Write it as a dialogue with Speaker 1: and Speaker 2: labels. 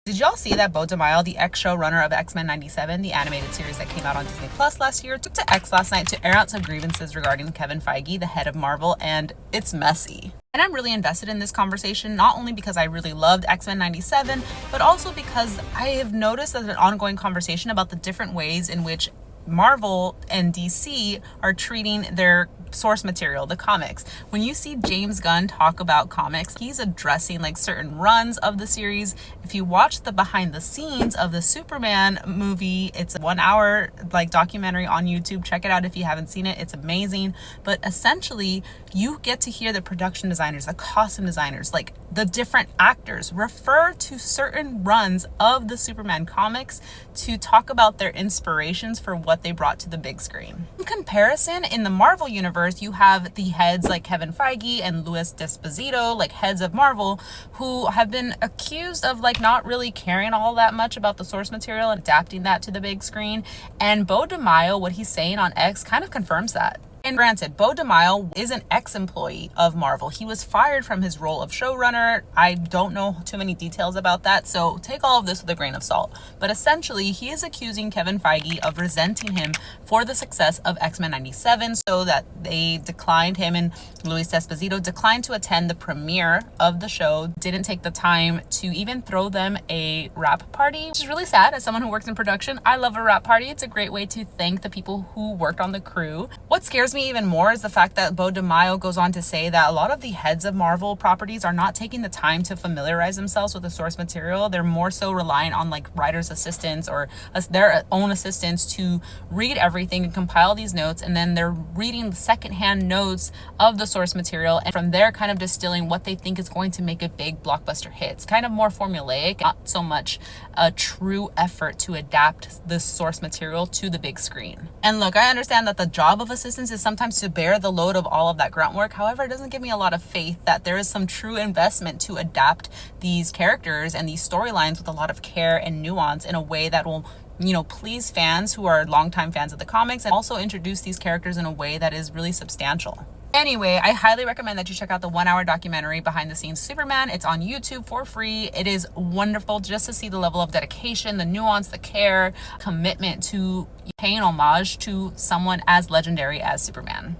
Speaker 1: Did y'all see that Beau DeMayo, the ex-showrunner of X-Men 97, the animated series that came out on Disney Plus last year, took to X last night to air out some grievances regarding Kevin Feige, the head of Marvel, and it's messy. And I'm really invested in this conversation, not only because I really loved X-Men 97, but also because I have noticed there's an ongoing conversation about the different ways in which Marvel and DC are treating their source material, the comics. When you see James Gunn talk about comics, he's addressing like certain runs of the series. If you watch the behind the scenes of the Superman movie, it's a 1 hour like documentary on YouTube. Check it out if you haven't seen it. It's amazing. But essentially, you get to hear the production designers, the costume designers, like the different actors refer to certain runs of the Superman comics to talk about their inspirations for what they brought to the big screen. In comparison, in the Marvel universe, you have the heads like Kevin Feige and Louis D'Esposito, like heads of Marvel, who have been accused of like not really caring all that much about the source material and adapting that to the big screen. And Beau DeMayo, what he's saying on X kind of confirms that. And granted, Beau DeMayo is an ex-employee of Marvel. He was fired from his role of showrunner. I don't know too many details about that, so take all of this with a grain of salt. But essentially, he is accusing Kevin Feige of resenting him for the success of X-Men 97, so that they declined, him and Louis D'Esposito declined to attend the premiere of the show, didn't take the time to even throw them a wrap party, which is really sad. As someone who works in production, I love a wrap party. It's a great way to thank the people who worked on the crew. What scares me even more is the fact that Beau DeMayo goes on to say that a lot of the heads of Marvel properties are not taking the time to familiarize themselves with the source material. They're more so reliant on like writers' assistants or their own assistants to read everything and compile these notes, and then they're reading secondhand notes of the source material, and from there kind of distilling what they think is going to make a big blockbuster hit. It's kind of more formulaic, not so much a true effort to adapt the source material to the big screen. And look, I understand that the job of assistants is sometimes to bear the load of all of that grunt work. However, it doesn't give me a lot of faith that there is some true investment to adapt these characters and these storylines with a lot of care and nuance in a way that will, you know, please fans who are longtime fans of the comics, and also introduce these characters in a way that is really substantial. Anyway, I highly recommend that you check out the 1 hour documentary Behind the Scenes Superman. It's on YouTube for free. It is wonderful just to see the level of dedication, the nuance, the care, commitment to paying homage to someone as legendary as Superman.